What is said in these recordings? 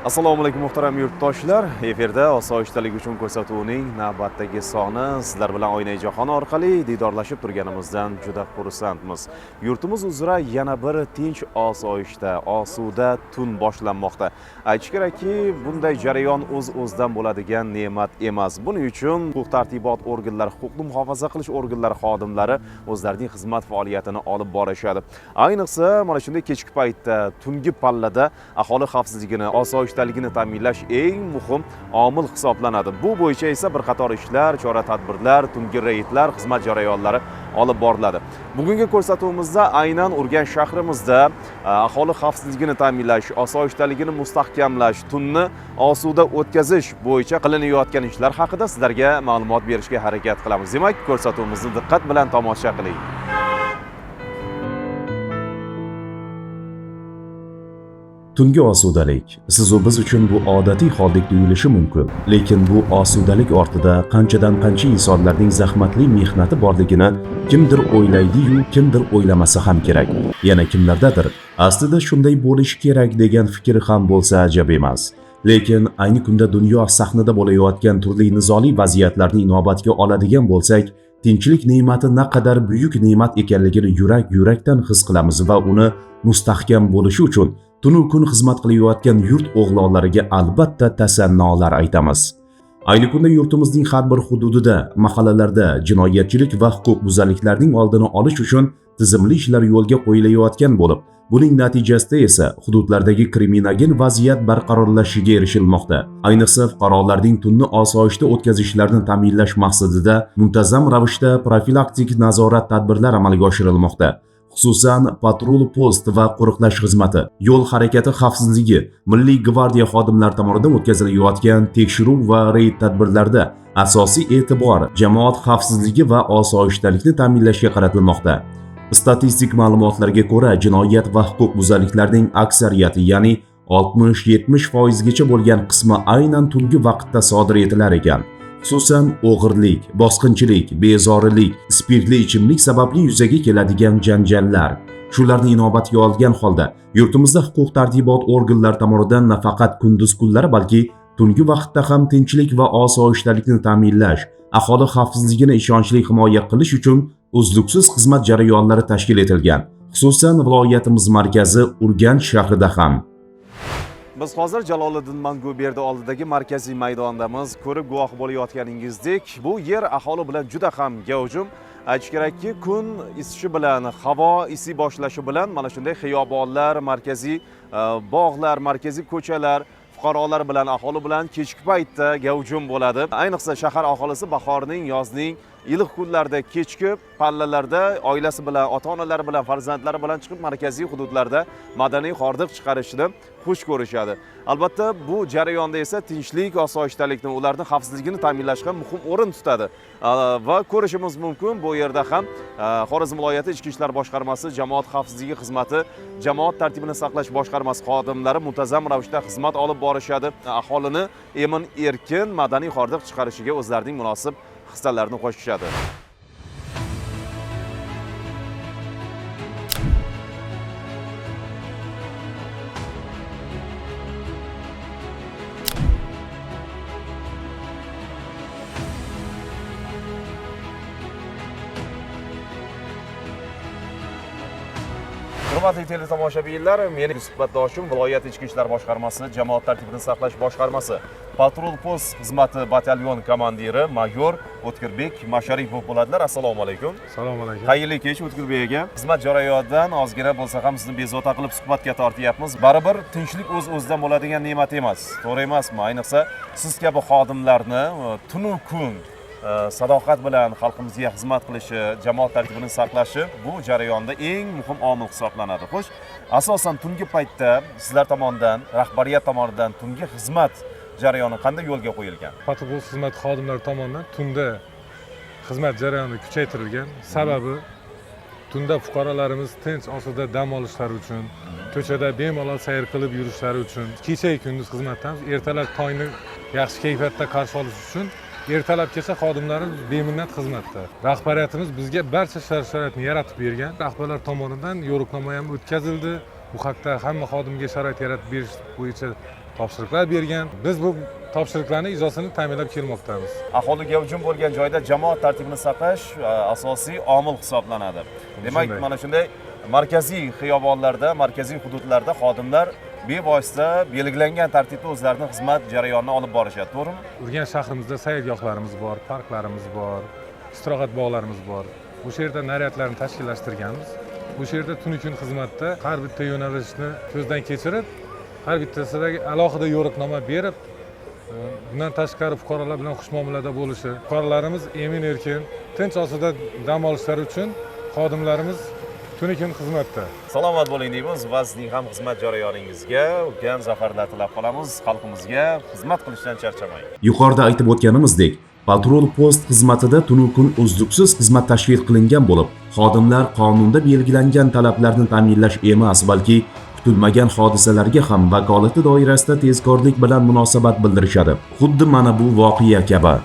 Assalomu alaykum muhtaram yurtdoshlar. Efirda osoyishtalik uchun ko'rsatuvining navbatdagi soni sizlar bilan Oynai jahon orqali diydorlashib turganimizdan juda xursandmiz. Yurtimiz uzra yana bir tinch, osoyishta, osuda tun boshlanmoqda. Aytish kerakki, bunday jarayon o'z-o'zidan bo'ladigan ne'mat emas. Buning uchun huquq-tartibot organlari, huquqni muhofaza qilish organlari xodimlari o'zlarining xizmat faoliyatini olib borishadi. Ayniqsa, mana shunday kechki paytda, tungi pallada aholi xavfsizligini, osoyishtaligini ta'minlash eng muhim omil hisoblanadi. Bu bo'yicha esa bir qator ishlar, chora-tadbirlar, tungi reydlar, xizmat jarayonlari olib boriladi. Bugungi ko'rsatuvimizda aynan Urganch shahrimizda aholi xavfsizligini ta'minlash, osoyishtaligini mustahkamlash, tunni osuda o'tkazish bo'yicha qilinayotgan ishlar haqida sizlarga ma'lumot berishga harakat qilamiz. Demak, ko'rsatuvimizni diqqat bilan tomosha qiling. Tungi osudalik. Siz va biz uchun bu odatiy holdek tuyulishi mumkin, lekin bu osudalik ortida qancha insonlarning zahmatli mehnati borligini kimdir o'ylaydi-yu, kimdir o'ylamasa ham kerak. Yana kimlardadir aslida shunday bo'lishi kerak degan fikr ham bo'lsa ajab emas. Lekin ayni kunda dunyo sahnida bo'layotgan turli nizoli vaziyatlarni inobatga oladigan bo'lsak, tinchlik ne'mati naqadar buyuk ne'mat ekanligini yurak-yurakdan his qilamiz va uni mustahkam bo'lishi uchun tunu kun xizmat qilayotgan yurt o'g'lonlariga albatta tasannolar aytamiz. Ayni kunda yurtimizning har bir hududida, mahallalarda jinoyatchilik va huquqbuzarliklarning oldini olish uchun tizimli ishlar yo'lga qo'yilayotgan bo'lib, buning natijasida esa hududlardagi kriminogen vaziyat barqarorlashishiga erishilmoqda. Ayniqsa fuqarolarning tunni osoyishta o'tkazishlarini ta'minlash maqsadida muntazam ravishda profilaktik nazorat tadbirlari amalga oshirilmoqda. Xususan, patrul post va qo'riqlash xizmati, yo'l harakati xavfsizligi, Milliy gvardiya xodimlari tomonidan o'tkazilayotgan tekshiruv va reyd tadbirlarda asosiy e'tibor jamoat xavfsizligi va osoyishtalikni ta'minlashga qaratilmoqda. Statistik ma'lumotlarga ko'ra, jinoyat va huquqbuzarliklarning aksariyati, ya'ni 60-70% gacha bo'lgan qismi aynan tungi vaqtda sodir etilar ekan. Xususan, o'g'irlik, bosqinchilik, bezorilik, spirtli ichimlik sababli yuzaga keladigan janjallar. Shularni inobatga olgan holda, yurtimizda huquq-tartibot organlari tomonidan nafaqat kunduz kunlari, balki tungi vaqtda ham tinchlik va osoyishtalikni ta'minlash, aholi xavfsizligini ishonchli himoya qilish uchun uzluksiz xizmat jarayonlari tashkil etilgan. Xususan, viloyatimiz markazi Urganch shahrida ham. Biz hozir Jaloliddin Manguberdi oldidagi markaziy maydondamiz. Ko'rib guvoh bo'layotganingizdek, bu yer aholi bilan juda ham gavjum. Aytish kerakki, kun isishi bilan, havo isiy boshlashi bilan mana shunday xiyobonlar, markaziy bog'lar, markaziy ko'chalar fuqarolar bilan, aholi bilan kechki paytda gavjum bo'ladi. Ayniqsa shahar aholisi bahorning, yozning iliq kunlarda kechki pallalarda oilasi bilan, ota-onalari bilan, farzandlari bilan chiqib markaziy hududlarda madaniy hordiq chiqarishni xush ko'rishadi. Albatta, bu jarayonda esa tinchlik, osoyishtalikni, ularning xavfsizligini ta'minlashga muhim o'rin tutadi. Va ko'rishimiz mumkin, bu yerda ham Xorazm viloyati Ichki ishlar boshqarmasi, jamoat xavfsizligi xizmati, jamoat tartibini saqlash boshqarmasi xodimlari muntazam ravishda xizmat olib borishadi. Aholini emin-erkin madaniy hordiq chiqarishiga o'zlarining munosib hissalarini qo'shishadi. Hurmatli teletomoshabinlar, meni suhbatdoshim viloyat Ichki ishlar boshqarmasi, jamoat tartibini saqlash boshqarmasi, patrul post xizmati batalyon komandiri mayor O'tkirbek Masharipov bo'ladilar. Assalomu alaykum. Assalomu alaykum. Xayrli kech O'tkirbek aka. Xizmat jarayonidan ozgina bo'lsa ham sizni bezovta qilib suhbatga tortyapmiz. Baribir tinchlik o'z-o'zidan bo'ladigan ne'mat emas. To'g'ri emasmi? Ayniqsa siz kabi xodimlarni tunu kun sadoqat bilan xalqimizga xizmat qilishi, jamoat tartibini saqlashi bu jarayonda eng muhim omil hisoblanadi. Xo'sh, asosan tungi paytda sizlar tomonidan, rahbariyat tomonidan tungi xizmat jarayoni qanday yo'lga qo'yilgan? Patrul xizmat xodimlari tomonidan tunda xizmat jarayoni kuchaytirilgan. Sababi tunda fuqarolarimiz tinch osuda dam olishlari uchun, ko'chada bemalol sayr qilib yurishlari uchun, kecha kunduz xizmatdan ertalab tongni yaxshi kayfiyatda qarshi olish uchun ertalabgacha xodimlarimiz beminnat xizmatda. Rahbariyatimiz bizga barcha shart-sharoitni yaratib bergan. Rahbarlar tomonidan yo'riqnoma ham o'tkazildi. Bu haqda hamma xodimga sharoit yaratib berish bo'yicha topshiriqlar bergan. Biz bu topshiriqlarning ijrosini ta'minlab kelmoqdamiz. Aholiga hujum bo'lgan joyda jamoat tartibini saqlash asosiy omil hisoblanadi. Demak, Shunday. mana shunday markaziy xiyobonlarda, markaziy hududlarda xodimlar bevosita belgilangan tartibda o'zlarining xizmat jarayonini olib borishadi, to'g'rimi? Urganch shahrimizda sayrgohlarimiz bor, parklarimiz bor, istirohat bog'larimiz bor. O'sha yerda naryadlarni tashkillashtirganmiz. O'sha yerda tunu kun xizmatda har bitta yo'nalishni ko'zdan kechirib, har bittasiga alohida yo'riqnoma berib, bundan tashqari fuqarolar bilan xushmuomalada bo'lishi, fuqarolarimiz emin-erkin, tinch osida dam olishlari uchun xodimlarimiz tunu kun xizmatda. Salomat bo'ling deymiz va sizning ham xizmat jarayoningizga ulkan zafarlar tilab qolamiz. Xalqimizga xizmat qilishdan charchamang. Yuqorida aytib o'tganimizdek, patrul post xizmatida tunu kun uzluksiz xizmat tashkil qilingan bo'lib, xodimlar qonunda belgilangan talablarni ta'minlash emas, balki kutilmagan hodisalarga ham vakolati doirasida tezkorlik bilan munosabat bildirishadi. Xuddi mana bu voqea kabi.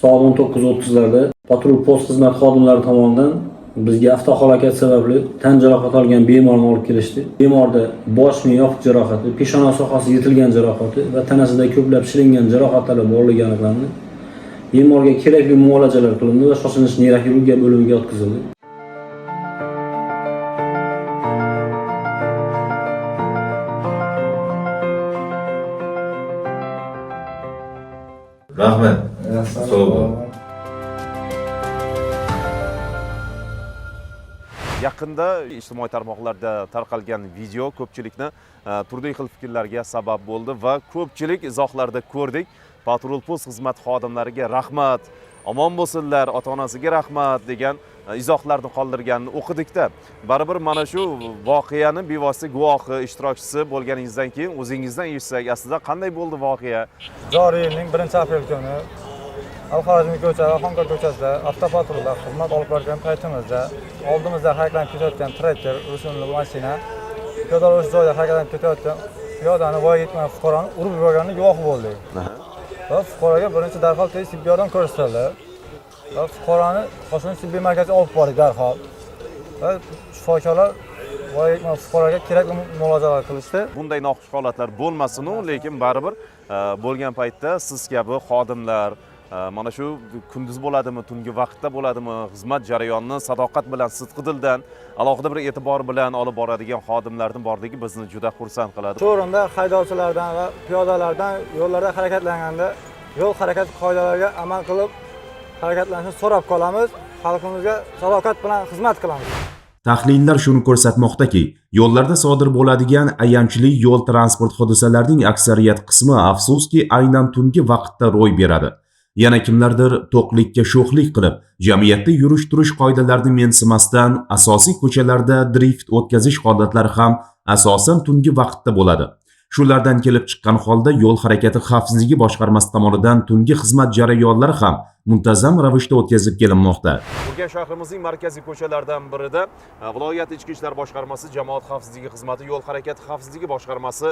Soat 19:30larda patrul post xizmat xodimlari tomonidan bizga avtohalokat sababli tan jarohati olgan bemorni olib kelishdi. Bemorda bosh miya yopiq jarohati, peshona sohasi yetilgan jarohati va tanasida ko'plab shilingan jarohatlar borligi aniqlandi. Bemorga kerakli muolajalar qilindi va shoshilinch neyroxirurgiya bo'limiga yotqizildi. Rahmat. Sog' bo'l. Yaqinda ijtimoiy tarmoqlarda tarqalgan video ko'pchilikni turli xil fikrlarga sabab bo'ldi va ko'pchilik izohlarda ko'rdik. Patrul post xizmat xodimlariga rahmat, omon bo'lsinlar, ota-onasiga rahmat degan izohlarni qoldirganini o'qidikda. Baribir mana shu voqeani bevosita guvohi, ishtirokchisi bo'lganingizdan keyin o'zingizdan eshitsak, aslida qanday bo'ldi voqea? Joriy yilning 1-aprel kuni Al-Xorazmiy ko'cha va Xonqor ko'chasida avtopatrullar xizmat olib borgan paytimizda oldimizda harakatlanib ketayotgan traktor rusumli mashina piyodalar o'sha joyda harakatlanib ketayotgan piyodani voyaga yetmagan fuqaroni urib yuborganini guvohi bo'ldik. Va fuqaroga birinchi darhol tez tibbiy yordam ko'rsatildi. Va fuqaroni shoshilinch tibbiy markazga olib bordik darhol. Va shifokorlar voyaga yetmagan fuqaroga kerakli muolajalar qilishdi. Bunday noxush holatlar bo'lmasin-u, lekin baribir bo'lgan paytda siz kabi xodimlar mana shu kunduz bo'ladimi, tungi vaqtda bo'ladimi, xizmat jarayonini sadoqat bilan, sidqidildan, alohida bir e'tibor bilan olib boradigan xodimlarning borligi bizni juda xursand qiladi. Shu o'rinda haydovchilardan va piyodalardan yo'llarda harakatlanganda yo'l harakati qoidalariga amal qilib harakatlanishni so'rab qolamiz. Xalqimizga sadoqat bilan xizmat qilamiz. Tahlillar shuni ko'rsatmoqdaki, yo'llarda sodir bo'ladigan ayanchli yo'l transport hodisalarining aksariyat qismi afsuski aynan tungi vaqtda ro'y beradi. Yana kimlardir to'qlikka sho'xlik qilib, jamiyatda yurish-turish qoidalarini mensimasdan asosiy ko'chalarda drift o'tkazish holatlari ham asosan tungi vaqtda bo'ladi. Shulardan kelib chiqqan holda yo'l harakati xavfsizligi boshqarmasi tomonidan tungi xizmat jarayonlari ham muntazam ravishda o'tkazib kelinmoqda. Urganch shahrimizning markaziy ko'chalaridan birida viloyat ichki ishlar boshqarmasi, jamoat xavfsizligi xizmati, yo'l harakati xavfsizligi boshqarmasi,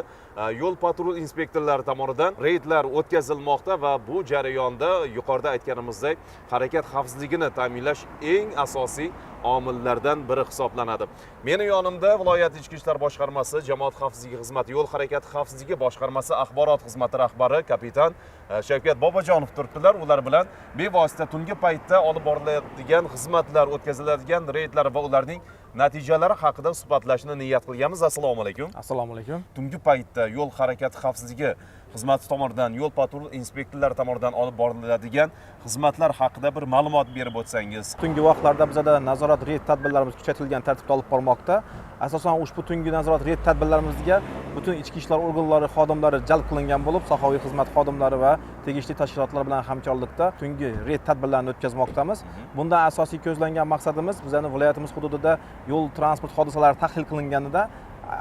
yo'l patrul inspektorlari tomonidan reydlar o'tkazilmoqda va bu jarayonda yuqorida aytganimizdek harakat xavfsizligini ta'minlash eng asosiy omillardan biri hisoblanadi. Meni yonimda viloyat ichki ishlar boshqarmasi, jamoat xavfsizligi xizmati, yo'l harakati xavfsizligi boshqarmasi axborot xizmati rahbari kapitan Shavkat Bobojonov turibdilar. Ular bilan bevosita tungi paytda olib boriladigan xizmatlar, o'tkaziladigan reydlar va ularning natijalari haqida suhbatlashishni niyat qilganmiz. Assalomu alaykum. Assalomu alaykum. Tungi paytda yo'l harakati xavfsizligi xizmati tomonidan, yo'l patrul inspektorlari tomonidan olib boriladigan xizmatlar haqida bir ma'lumot berib o'tsangiz. Tungi vaqtlarda bizda nazorat reyd tadbirlarimiz kuchaytirilgan tartibda olib bormoqda. asosan ushbu tungi nazorat reyd tadbirlarimizga butun ichki ishlar organlari xodimlari jalb qilingan bo'lib, sohaviy xizmat xodimlari va tegishli tashkilotlar bilan hamkorlikda tungi reyd tadbirlarini o'tkazmoqdamiz. Bundan asosiy ko'zlangan maqsadimiz bizning viloyatimiz hududida yo'l transport hodisalari tahlil qilinganida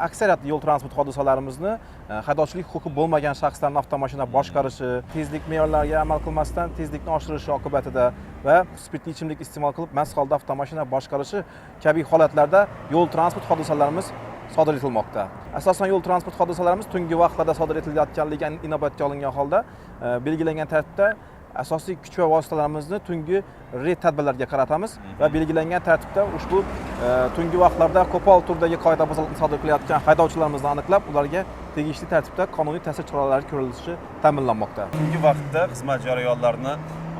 aksariyat yo'l transport hodisalarimizni haydovchilik huquqi bo'lmagan shaxslarning avtomashina boshqarishi, tezlik me'yorlariga amal qilmasdan tezlikni oshirishi oqibatida va spirtli ichimlik iste'mol qilib mast holda avtomashina boshqarishi kabi holatlarda yo'l transport hodisalarimiz sodir etilmoqda. Asosan yo'l transport hodisalarimiz tungi vaqtlarda sodir etilayotganligi inobatga olingan holda belgilangan tartibda asosiy kuch va vositalarimizni tungi reyd tadbirlarga qaratamiz va belgilangan tartibda ushbu tungi vaqtlarda qo'pol turdagi qoidabuzarlikni sodir qilayotgan haydovchilarimizni aniqlab, ularga tegishli tartibda qonuniy ta'sir choralari ko'rilishi ta'minlanmoqda. Tungi vaqtda xizmat jarayonlarini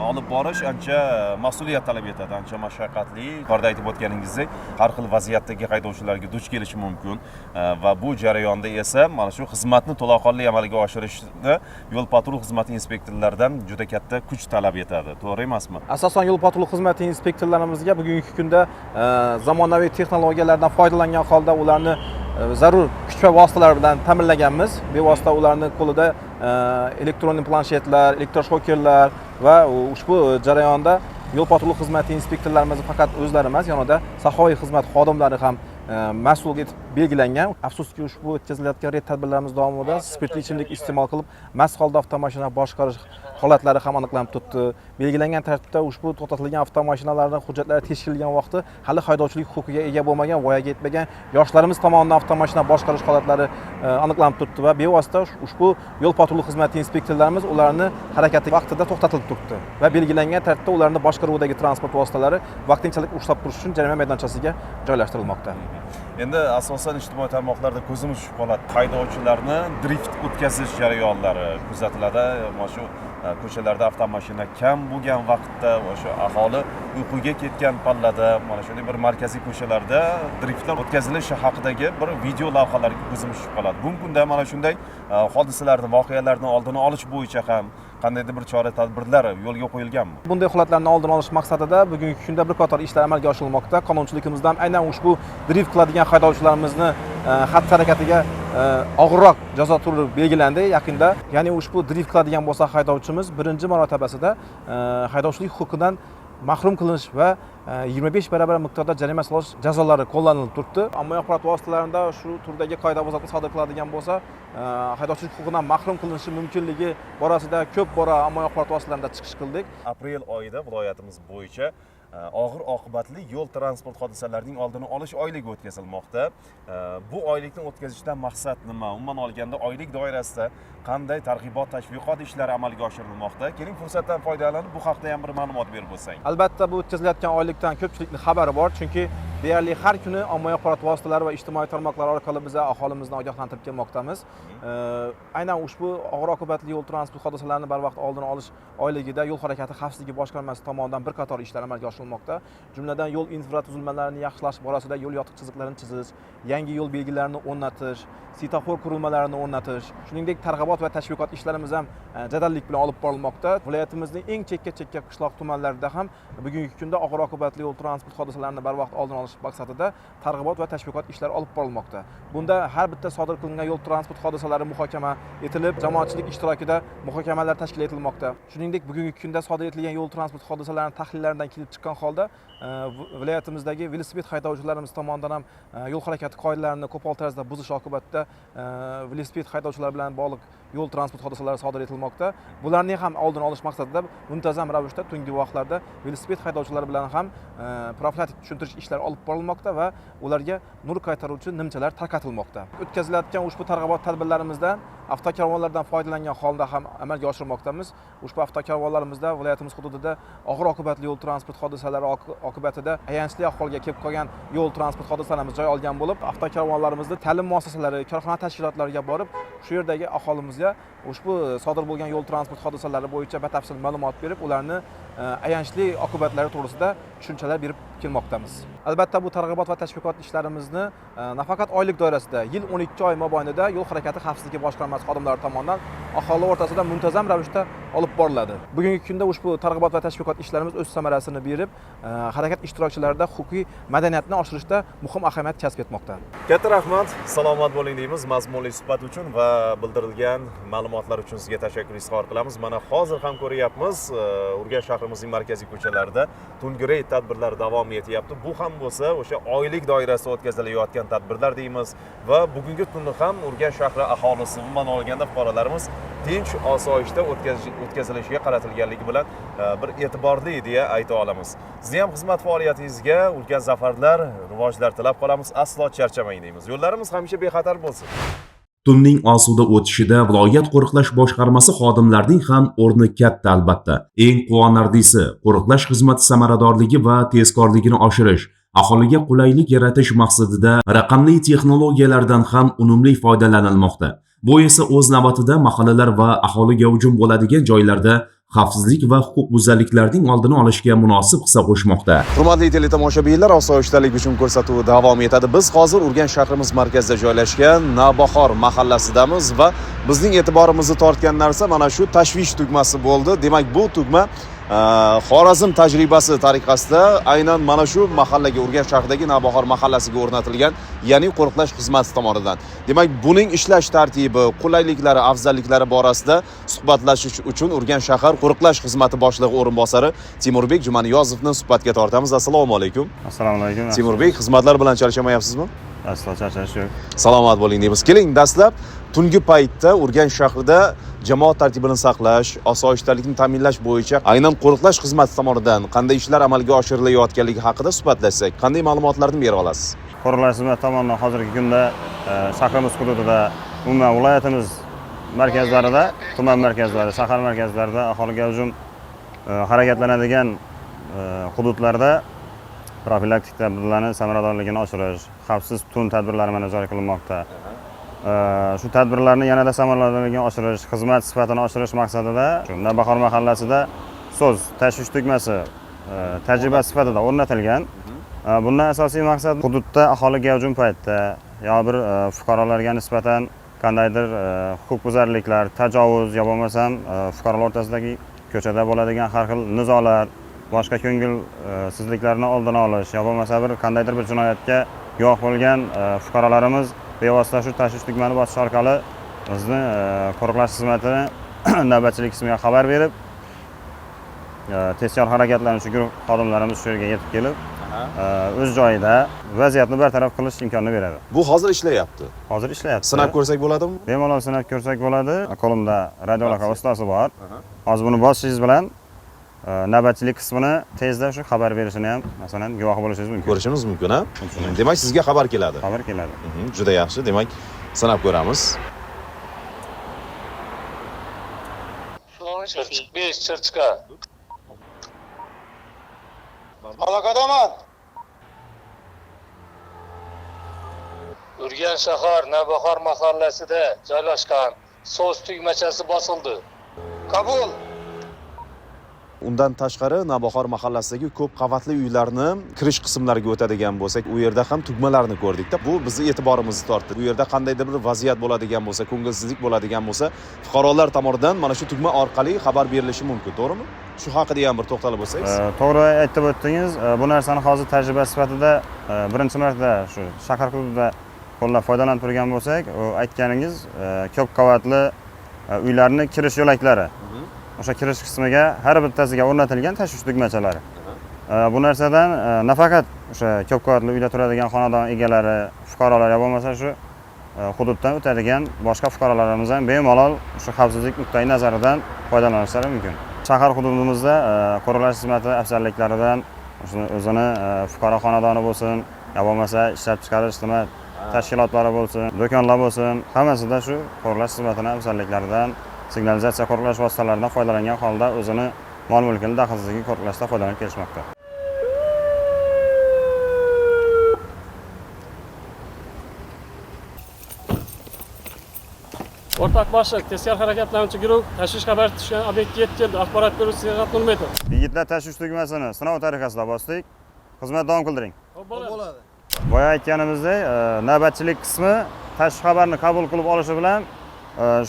olib borish ancha mas'uliyat talab etadi, ancha mashaqqatli. Yuqorida aytib o'tganingizdek, har xil vaziyatdagi haydovchilarga duch kelishi mumkin va bu jarayonda esa mana shu xizmatni to'laqonli amalga oshirishni yo'l patrul xizmati inspektorlaridan juda katta kuch talab etadi. To'g'ri emasmi? Asosan yo'l patrul xizmati inspektorlarimizga bugungi kunda zamonaviy texnologiyalardan foydalangan holda ularni zarur kuch va vositalar bilan ta'minlaganmiz. Bevosita ularning qo'lida elektron planshetlar, elektroshokerlar va ushbu jarayonda yo'l patrul xizmati inspektorlarimiz faqat o'zlari emas, yonida sohaviy xizmat xodimlari ham mas'ul etib belgilangan. Afsuski ushbu o'tkazilayotgan reyd tadbirlarimiz davomida spirtli ichimlik iste'mol qilib mast holda avtomashina boshqarish holatlari ham aniqlanib turibdi. Belgilangan tartibda ushbu to'xtatilgan avtomashinalarning hujjatlari tekshirilgan vaqtda hali haydovchilik huquqiga ega bo'lmagan, voyaga yetmagan yoshlarimiz tomonidan avtomashina boshqarish holatlari aniqlanib turibdi va bevosita ushbu yo'l patrul xizmati inspektorlarimiz ularni harakati vaqtida to'xtatilib turibdi va belgilangan tartibda ularni boshqaruvidagi transport vositalari vaqtinchalik ushlab turish uchun jarima maydonchasiga joylashtirilmoqda. Endi asosan ijtimoiy tarmoqlarda ko'zimiz tushib qoladi. Haydovchilarni drift o'tkazish jarayonlari kuzatiladi. Mana shu ko'chalarda avtomashina kam bo'lgan vaqtda o'sha aholi uyquga ketgan pallada mana shunday bir markaziy ko'chalarda driftlar o'tkazilishi haqidagi bir video lavhalarga ko'zimiz tushib qoladi. Bugungi kunda mana shunday hodisalarni, voqealarni oldini olish bo'yicha ham qandaydir bir chora-tadbirlar yo'lga qo'yilganmi? Bunday holatlarni oldini olish maqsadida bugungi kunda bir qator ishlar amalga oshirilmoqda. Qonunchiligimizda ham aynan ushbu drift qiladigan haydovchilarimizni xatti-harakatiga og'irroq jazo turi belgilandi yaqinda. Ya'ni ushbu drift qiladigan bo'lsa haydovchimiz birinchi marotabasida haydovchilik huquqidan mahrum qilinish va 25 barobar miqdorda jarima solish jazolari qo'llanilib turibdi. Ommaviy axborot vositalarida shu turdagi qoidabuzarlikni sodir qiladigan bo'lsa, haydovchilik huquqidan mahrum qilinishi mumkinligi borasida ko'p bora ommaviy axborot vositalarida chiqish qildik. Aprel oyida viloyatimiz bo'yicha og'ir oqibatli yo'l transport hodisalarining oldini olish oyligi o'tkazilmoqda. Bu oylikni o'tkazishdan maqsad nima? Umuman olganda oylik doirasida qanday targ'ibot, tashviqot ishlari amalga oshirilmoqda? Keling fursatdan foydalanib bu haqda ham bir ma'lumot berib o'tsang. Albatta bu o'tkazilayotgan oylikdan ko'pchilikning xabari bor, chunki deyarli har kuni ommaviy axborot vositalari va ijtimoiy tarmoqlar orqali biz aholimizni ogohlantirib kelmoqdamiz. Aynan ushbu og'ir oqibatli yo'l transport hodisalarini barvaqt oldini olish oyligida yo'l harakati xavfsizligi boshqarmasi tomonidan bir qator ishlar amalga oshirilmoqda. Jumladan yo'l infratuzilmalarini yaxshilash borasida yo'l yotiq chiziqlarini chizish, yangi yo'l belgilarini o'rnatish, svetofor qurilmalarini o'rnatish, shuningdek targ'ibot va tashviqot ishlarimiz ham jadallik bilan olib borilmoqda. Viloyatimizning eng chekka qishloq tumanlarida ham bugungi kunda og'ir oqibatli yo'l transport hodisalarini barvaqt oldini olish maqsadida targ'ibot va tashviqot ishlari olib borilmoqda. Bunda har bitta sodir qilingan yo'l transport hodisalari muhokama etilib, jamoatchilik ishtirokida muhokamalar tashkil etilmoqda. Shuningdek, bugungi kunda sodir etilgan yo'l transport hodisalarining tahlillaridan kelib chiqqan holda viloyatimizdagi velosiped haydovchilarimiz tomonidan ham yo'l harakati qoidalarini qo'pol tarzda buzish oqibatida velosiped haydovchilari bilan bog'liq yo'l transport hodisalari sodir etilmoqda. Bularning ham oldini olish maqsadida muntazam ravishda tungi vaqtlarda velosiped haydovchilari bilan ham profilaktik tushuntirish ishlari olib borilmoqda va ularga nur qaytaruvchi nimchalar tarqatilmoqda. O'tkazilayotgan ushbu targ'ibot tadbirlarimizdan avtokarvonlardan foydalangan holda ham amalga oshirmoqdamiz. Ushbu avtokarvonlarimizda viloyatimiz hududida og'ir oqibatli yo'l transport hodisalari oqibatida ayanchli ahvolga kelib qolgan yo'l transport hodisalarimiz joy olgan bo'lib, avtokarvonlarimizda ta'lim muassasalari, korxona tashkilotlariga borib, shu yerdagi aholimizga ushbu sodir bo'lgan yo'l transport hodisalari bo'yicha batafsil ma'lumot berib, ularni ayanchli oqibatlari to'g'risida tushunchalar berib kelmoqdamiz. Albatta bu targ'ibot va tashviqot ishlarimizni nafaqat oylik doirasida, yil 12 oy mobaynida yo'l harakati xavfsizligi boshqarmasi xodimlari tomonidan aholi o'rtasida muntazam ravishda olib boriladi. Bugungi kunda ushbu targ'ibot va tashviqot ishlarimiz o'z samarasini berib, harakat ishtirokchilarida huquqiy madaniyatni oshirishda muhim ahamiyat kasb etmoqda. Katta rahmat, salomat bo'ling deymiz mazmunli suhbat uchun va bildirilgan ma'lumotlar uchun sizga tashakkur izhor qilamiz. Mana hozir ham ko'ryapmiz, Urganch shahrimizning markaziy ko'chalarida tungi reyd tadbirlari davom etyapti. Bu ham bo'lsa o'sha oylik doirasida o'tkazilayotgan tadbirlar deymiz va bugungi kunda ham Urganch shahri aholisi umuman olganda fuqarolarimiz tinch osoyishta o'tkazilishiga qaratilganligi bilan bir e'tiborli deya ayta olamiz. Sizni ham xizmat faoliyatingizga ulkan zafarlar, rivojlar tilab qolamiz. Aslo charchamang deymiz. Yo'llarimiz hamisha bexatar bo'lsin. Tunning osuda o'tishida viloyat qo'riqlash boshqarmasi xodimlarining ham o'rni katta albatta. Eng quvonarlisi qo'riqlash xizmati samaradorligi va tezkorligini oshirish, aholiga qulaylik yaratish maqsadida raqamli texnologiyalardan ham unumli foydalanilmoqda. Bu esa o'z navbatida mahallalar va aholiga hujum bo'ladigan joylarda xavfsizlik va huquqbuzarliklarning oldini olishga munosib hissa qo'shmoqda. Hurmatli teletomoshabinlar, osoyishtalik uchun ko'rsatuvi davom etadi. Biz hozir Urganch shahrimiz markazida joylashgan Navbahor mahallasidamiz va bizning e'tiborimizni tortgan narsa mana shu tashvish tugmasi bo'ldi. Demak, bu tugma Xorazm tajribasi tariqasida aynan mana shu mahallaga, Urganch shahridagi Navbahor mahallasiga o'rnatilgan, ya'ni qo'riqlash xizmati tomonidan. Demak, buning ishlash tartibi, qulayliklari, afzalliklari borasida suhbatlashish uchun Urganch shahar qo'riqlash xizmati boshlig'i o'rinbosari Timurbek Jumaniyozovni suhbatga tortamiz. Assalomu alaykum. Assalomu alaykum. Timurbek, xizmatlar bilan charchamayapsizmi? Aslo charchash yo'q. Salomat bo'ling deymiz. Keling, dastlab tungi paytda Urganch shahrida jamoat tartibini saqlash, osoyishtalikni ta'minlash bo'yicha aynan qo'riqlash xizmati tomonidan qanday ishlar amalga oshirilayotganligi haqida suhbatlashsak, qanday ma'lumotlarni bera olasiz? Qo'riqlash xizmati tomonidan hozirgi kunda shahrimiz hududida, umuman viloyatimiz markazlarida, tuman markazlarida, shahar markazlarida aholiga hujum harakatlanadigan hududlarda profilaktik tadbirlarning samaradorligini oshirish, xavfsiz tun tadbirlari mana joriy qilinmoqda. Shu tadbirlarni yanada samaradorligini oshirish, xizmat sifatini oshirish maqsadida Navbahor mahallasida so'z tashvish tugmasi tajriba sifatida o'rnatilgan. Bundan asosiy maqsad hududda aholiga hujum paytida yo bir fuqarolarga nisbatan qandaydir huquqbuzarliklar, tajovuz yo bo'lmasam fuqarolar o'rtasidagi ko'chada bo'ladigan har xil nizolar, boshqa ko'ngilsizliklarni oldini olish yo bo'lmasa bir qandaydir bir jinoyatga guvoh bo'lgan fuqarolarimiz bevosita shu tashvish tugmani bosish orqali bizni qo'riqlash xizmatini navbatchilik qismiga xabar berib, tezkor harakatlanuvchi guruh xodimlarimiz shu yerga yetib kelib, o'z joyida vaziyatni bartaraf qilish imkonini beradi. Bu hozir ishlayapti. Hozir ishlayapti. Sinab ko'rsak bo'ladimi? Bemalol sinab ko'rsak bo'ladi. Qo'limda radioaloqa vositasi bor. Hozir buni bosishingiz bilan navbatchilik qismini tezda shu xabar berishini ham masalan guvoh bo'lishingiz mumkin. Ko'rishimiz mumkin, ha? Demak, sizga xabar keladi. Xabar keladi. Juda yaxshi. Demak, sinab ko'ramiz. 5 chirchiqa. Halokadaman. Urganch shahar Navbahor mahallasida joylashgan so'z tugmachasi bosildi. Qabul. Undan tashqari Navbahor mahallasidagi ko'p qavatli uylarni kirish qismlariga o'tadigan bo'lsak, u yerda ham tugmalarni ko'rdik-da. Bu bizni e'tiborimizni tortdi. Bu yerda qandaydir bir vaziyat bo'ladigan bo'lsa, ko'ngilsizlik bo'ladigan bo'lsa, fuqarolar tomonidan mana shu tugma orqali xabar berilishi mumkin, to'g'rimi? Shu haqida ham bir to'xtalib o'tsangiz. To'g'ri aytib o'tdingiz. Bu narsani hozir tajriba sifatida birinchi marta shu shahar hududida qo'llab foydalanib turgan bo'lsak, aytganingiz ko'p qavatli uylarning kirish yo'laklari. O'sha kirish qismiga har bittasiga o'rnatilgan tashvish tugmachalari. Bu narsadan nafaqat o'sha ko'p qavatli uyda turadigan xonadon egalari, fuqarolar yo bo'lmasa shu hududdan o'tadigan boshqa fuqarolarimiz ham bemalol shu xavfsizlik nuqtai nazaridan foydalanishlari mumkin. Shahar hududimizda qo'riqlash xizmati afzalliklaridan o'zini fuqaro xonadoni bo'lsin, yo bo'lmasa ishlab chiqarish xizmat tashkilotlari bo'lsin, do'konlar bo'lsin, hammasida shu qo'riqlash xizmatining afzalliklaridan, signalizatsiya qo'riqlash vositalaridan foydalangan holda o'zini mol-mulkini daxlsizligi qo'riqlashda foydalanib kelishmoqda. O'rtoq boshliq, tezkor harakatlanuvchi guruh tashvish xabar tushgan obyektga yetib keldi. Axborot beruvchi Serhat Nurmetov. Yigitlar tashvish tugmasini sinov tariqasida bosdik. xizmat davom qildiring. Xo'p, bo'ladi. Boya aytganimizdek, navbatchilik qismi tashqi xabarni qabul qilib olishi bilan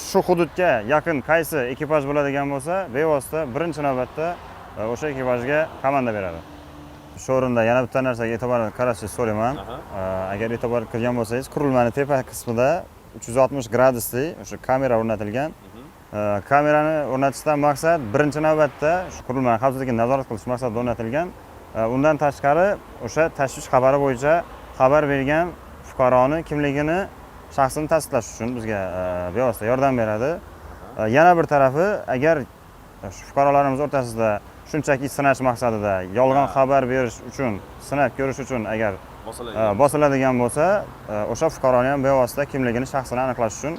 shu hududga yaqin qaysi ekipaj bo'ladigan bo'lsa, bevosita birinchi navbatda o'sha ekipajga komanda beradi. Shu o'rinda yana bitta narsaga e'tibor qaratishni so'rayman. Agar e'tibor qilgan bo'lsangiz, qurilmaning tepa qismida 360 gradusli o'sha kamera o'rnatilgan. Kamerani o'rnatishdan maqsad birinchi navbatda shu qurilmaning xavfsizligini nazorat qilish maqsadida o'rnatilgan. Undan tashqari o'sha tashvish xabari bo'yicha xabar bergan fuqaroni kimligini, shaxsini tasdiqlash uchun bizga bevosita yordam beradi. Yana bir tarafi, agar fuqarolarimiz o'rtasida shunchaki sinash maqsadida yolg'on xabar berish uchun, sinab ko'rish uchun agar bosiladigan bo'lsa, o'sha fuqaroni ham bevosita kimligini, shaxsini aniqlash uchun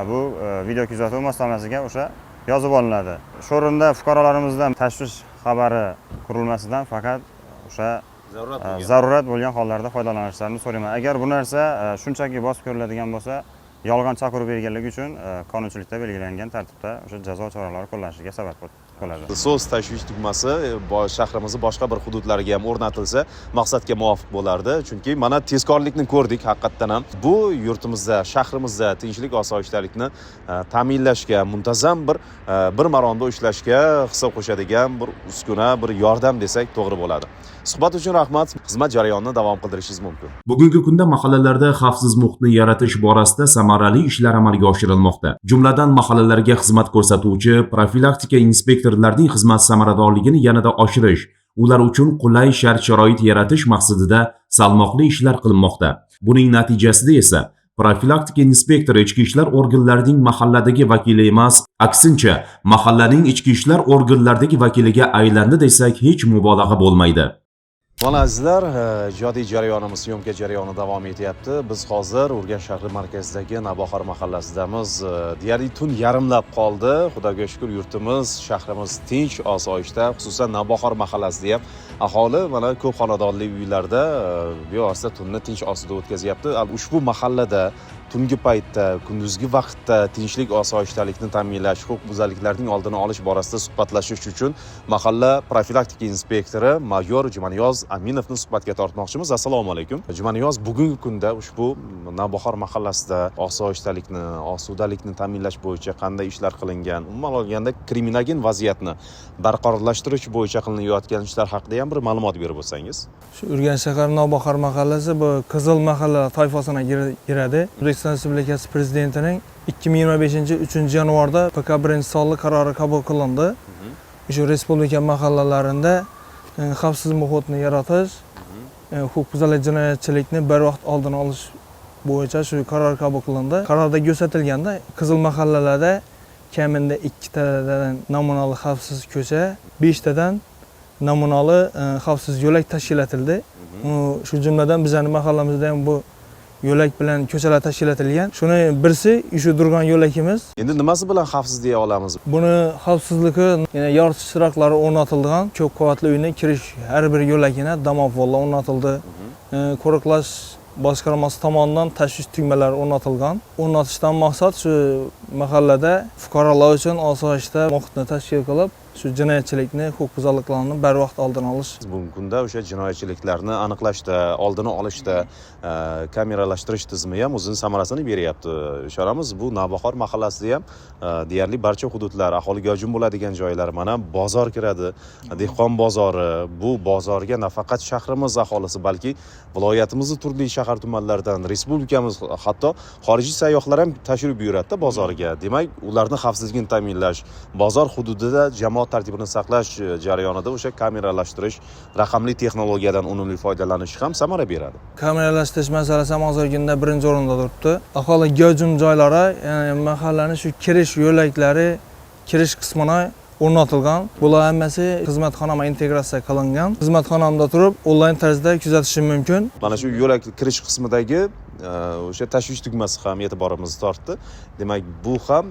bu video kuzatuv moslamasiga o'sha yozib olinadi. Shu o'rinda fuqarolarimizdan tashvish xabari qurilmasidan faqat o'sha zarurat bo'lgan hollarda foydalanishlarini so'rayman. Agar bu narsa shunchaki bosib ko'riladigan bo'lsa, yolg'on chaqiruv berganligi uchun qonunchilikda belgilangan tartibda o'sha jazo choralari qo'llanishiga sabab bo'ladi. So'z tashvish tugmasi shahrimizning boshqa bir hududlariga ham o'rnatilsa maqsadga muvofiq bo'lardi. Chunki mana tezkorlikni ko'rdik haqiqatan ham. Bu yurtimizda, shahrimizda tinchlik, osoyishtalikni ta'minlashga, muntazam bir maromda ishlashga hissa qo'shadigan bir uskuna, bir yordam desak to'g'ri bo'ladi. Suhbat uchun rahmat. Xizmat jarayonini davom qildirishingiz mumkin. Bugungi kunda mahallalarda xavfsiz muhitni yaratish borasida samarali ishlar amalga oshirilmoqda. Jumladan mahallalarga xizmat ko'rsatuvchi profilaktika inspektorlarining xizmat samaradorligini yanada oshirish, ular uchun qulay shart-sharoit yaratish maqsadida salmoqli ishlar qilinmoqda. Buning natijasida esa profilaktika inspektori ichki ishlar organlarining mahalladagi vakili emas, aksincha mahallaning ichki ishlar organlaridagi vakiliga aylandi desak hech mubolag'a bo'lmaydi. Mana azizlar, ijodiy jarayonimiz, syomka jarayoni davom etyapti. Biz hozir Urganch shahri markazidagi Navbahor mahallasidamiz. Deyarli tun yarimlab qoldi. Xudoga shukr, yurtimiz, shahrimiz tinch, osoyishta, xususan Navbahor mahallasida ham aholi mana ko'p xonadonli uylarda bevosita tunni tinch osida o'tkazyapti. Ushbu mahallada tungi paytda, kunduzgi vaqtda tinchlik, osoyishtalikni ta'minlash, huquqbuzarliklarning oldini olish borasida suhbatlashish uchun mahalla profilaktika inspektori mayor Jumaniyoz Aminovni suhbatga tortmoqchimiz. Assalomu alaykum. Jumaniyoz, bugungi kunda ushbu Navbahor mahallasida osoyishtalikni, osudalikni ta'minlash bo'yicha qanday ishlar qilingan, umuman olganda kriminogin vaziyatni barqarorlashtirish bo'yicha qilinayotgan ishlar haqida ham bir ma'lumot berib o'tsangiz. Shu Urganch shahar Navbahor mahallasi bu Qizil mahalla toifasiga kiradi. O'zbekiston Respublikasi Prezidentining 2025-3-yanvarda PK 1-sonli qarori qabul qilindi. Shu respublika mahallalarida xavfsiz muhitni yaratish, huquqbuzarlik, jinoyatchilikni barvaqt oldini olish bo'yicha shu qaror qabul qilindi. Qarorda ko'rsatilganda Qizil mahallalarda kamida 2 tadan namunali xavfsiz ko'cha, 5 tadan namunali xavfsiz yo'lak tashkil etildi. Shu jumladan bizning mahallamizda ham bu yo'lak bilan ko'chalar tashkil etilgan. Shuni birsi shu turgan yo'lakimiz. Endi nimasi bilan xavfsiz deya olamiz? Buni xavfsizligi yoritish chiroqlari o'rnatilgan, ko'p qavatli uyning kirish har bir yo'lagina domofonlar o'rnatildi. Qo'riqlash boshqarmasi tomonidan tashvish tugmalari o'rnatilgan. O'rnatishdan maqsad shu mahallada fuqarolar uchun osoyishta muhitni tashkil qilib, shu jinoyatchilikni, huquqbuzarliklarni barvaqt oldini olish. Bugungi kunda o'sha jinoyatchiliklarni aniqlashda, oldini olishda kameralashtirish tizimi ham o'zining samarasini beryapti. Ishonamiz, bu Navbahor mahallasida ham deyarli barcha hududlar, aholiga hujum bo'ladigan joylar, mana bozor kiradi, dehqon bozori. Bu bozorga nafaqat shahrimiz aholisi, balki viloyatimizning turli shahar tumanlaridan, respublikamiz, hatto xorijiy sayyohlar ham tashrif buyuradi bozorga. Demak, ularning xavfsizligini ta'minlash, bozor hududida jamoat tartibini saqlash jarayonida o'sha kameralashtirish, raqamli texnologiyadan unumli foydalanish ham samara beradi. Kameralashtirish masalasi ham hozirgi kunda birinchi o'rinda turibdi. Aholi hujum joylari, ya'ni mahallaning shu kirish yo'laklari, kirish qismini o'rnatilgan. Bular hammasi xizmatxonama integratsiya qilingan. Xizmatxonamda turib, onlayn tarzda kuzatish mumkin. Mana shu yo'lak kirish qismidagi o'sha tashvish tugmasi ham e'tiborimizni tortdi. Demak, bu ham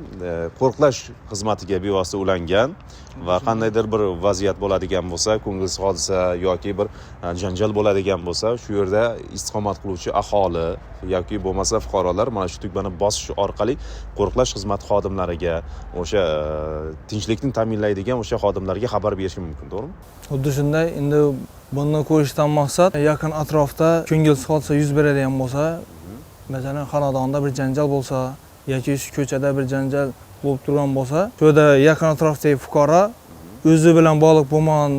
qo'riqlash xizmatiga bevosita ulangan va qandaydir bir vaziyat bo'ladigan bo'lsa, ko'ngilsiz hodisa yoki bir janjal bo'ladigan bo'lsa, shu yerda istiqomat qiluvchi aholi yoki bo'lmasa fuqarolar mana shu tugmani bosish orqali qo'riqlash xizmati xodimlariga, o'sha tinchlikni ta'minlaydigan o'sha xodimlarga xabar berishi mumkin, to'g'rimi? Xuddi shunday. Endi Buni ko'rishdan maqsad yaqin atrofda ko'ngilsiz hodisa yuz beradigan bo'lsa, masalan, xonadonda bir janjal bo'lsa yoki shu ko'chada bir janjal bo'lib turgan bo'lsa, shu yerda yaqin atrofdagi fuqaro o'zi bilan bog'liq bo'lmagan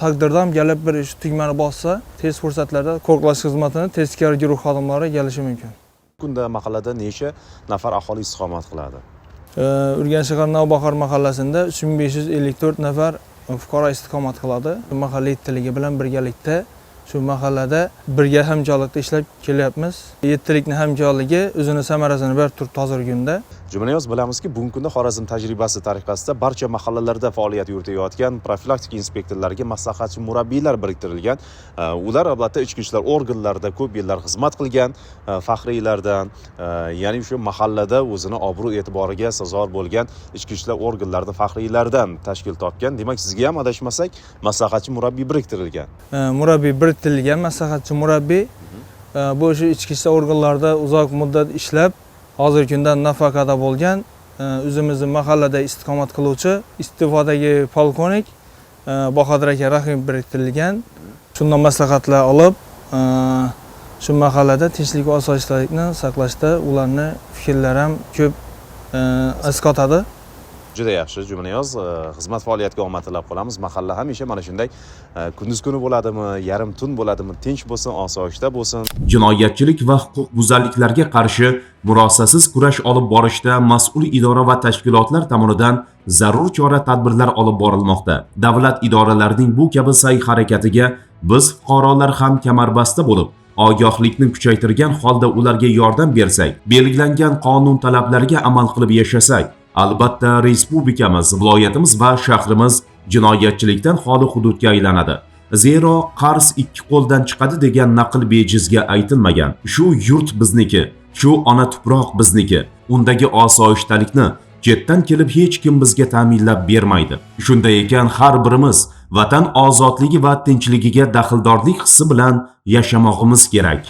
taqdirda ham kelib bir shu tugmani bossa, tez fursatlarda qo'riqlash xizmatini tezkor guruh xodimlari kelishi mumkin. Kunda mahallada necha nafar aholi istiqomat qiladi? Urganch shahar Navbahor mahallasida 3554 nafar fuqaro istiqomat qiladi. Mahalliy tiligi bilan birgalikda shu mahallada birga hamkorlikda ishlab kelyapmiz. Yettilikni hamkorligi o'zini samarasini berib turibdi hozirgi kunda. Jumaniyoz, bilamizki, bugungi kunda Xorazm tajribasi tariqasida barcha mahallalarda faoliyat yuritayotgan profilaktik inspektorlarga maslahatchi murabbiylar biriktirilgan. Ular albatta ichki ishlar organlarida ko'p yillar xizmat qilgan faxriylardan, ya'ni shu mahallada o'zini obro' e'tiboriga sazovor bo'lgan ichki ishlar organlaridan faxriylardan tashkil topgan. Demak, sizga ham adashmasak, maslahatchi murabbiy biriktirilgan. Murabbiy biriktirilgan, maslahatchi murabbiy bu shu ichki ishlar organlarida uzoq muddat ishlab hozirgi kunda nafaqada bo'lgan o'zimizning mahallada istiqomat qiluvchi iste'fodagi polkovnik Bahodir aka Rahim biriktirilgan. Shundan maslahatlar olib, shu mahallada tinchlik va osoyishtalikni saqlashda ularni fikrlari ham ko'p asqotadi. Juda yaxshi, Jumaniyoz, xizmat faoliyatiga omad tilab qolamiz. Mahalla hamisha mana shunday kunduz kuni bo'ladimi, yarim tun bo'ladimi, tinch bo'lsin, osoyishta bo'lsin. Jinoyatchilik va huquqbuzarliklarga qarshi murosasiz kurash olib borishda mas'ul idora va tashkilotlar tomonidan zarur chora-tadbirlar olib borilmoqda. Davlat idoralarining bu kabi sa'y-harakatiga biz fuqarolar ham kamarbasta bo'lib, ogohlikni kuchaytirgan holda ularga yordam bersak, belgilangan qonun talablariga amal qilib yashasak, albatta respublikamiz, viloyatimiz va shahrimiz jinoyatchilikdan xoli hududga aylanadi. Zero qarz ikki qo'ldan chiqadi degan naql bejizga aytilmagan. Shu yurt bizniki, shu ona tuproq bizniki. Undagi osoyishtalikni chetdan kelib hech kim bizga ta'minlab bermaydi. Shunday ekan, har birimiz vatan ozodligi va tinchligiga daxldorlik hissi bilan yashamog'imiz kerak.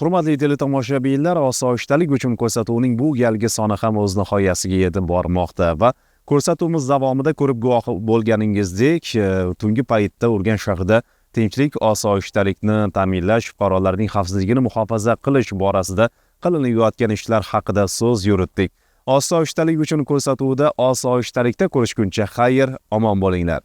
Hurmatli teletomoshabinlar, osoyishtalik uchun ko'rsatuvining bu galgi soni ham o'z nihoyasiga yetib bormoqda va ko'rsatuvimiz davomida ko'rib guvoh bo'lganingizdek, tungi paytda Urganch shahrida tinchlik, osoyishtalikni ta'minlash, fuqarolarning xavfsizligini muhofaza qilish borasida qilinayotgan ishlar haqida so'z yuritdik. Osoyishtalik uchun ko'rsatuvida osoyishtalikda ko'rishguncha xayr, omon bo'linglar.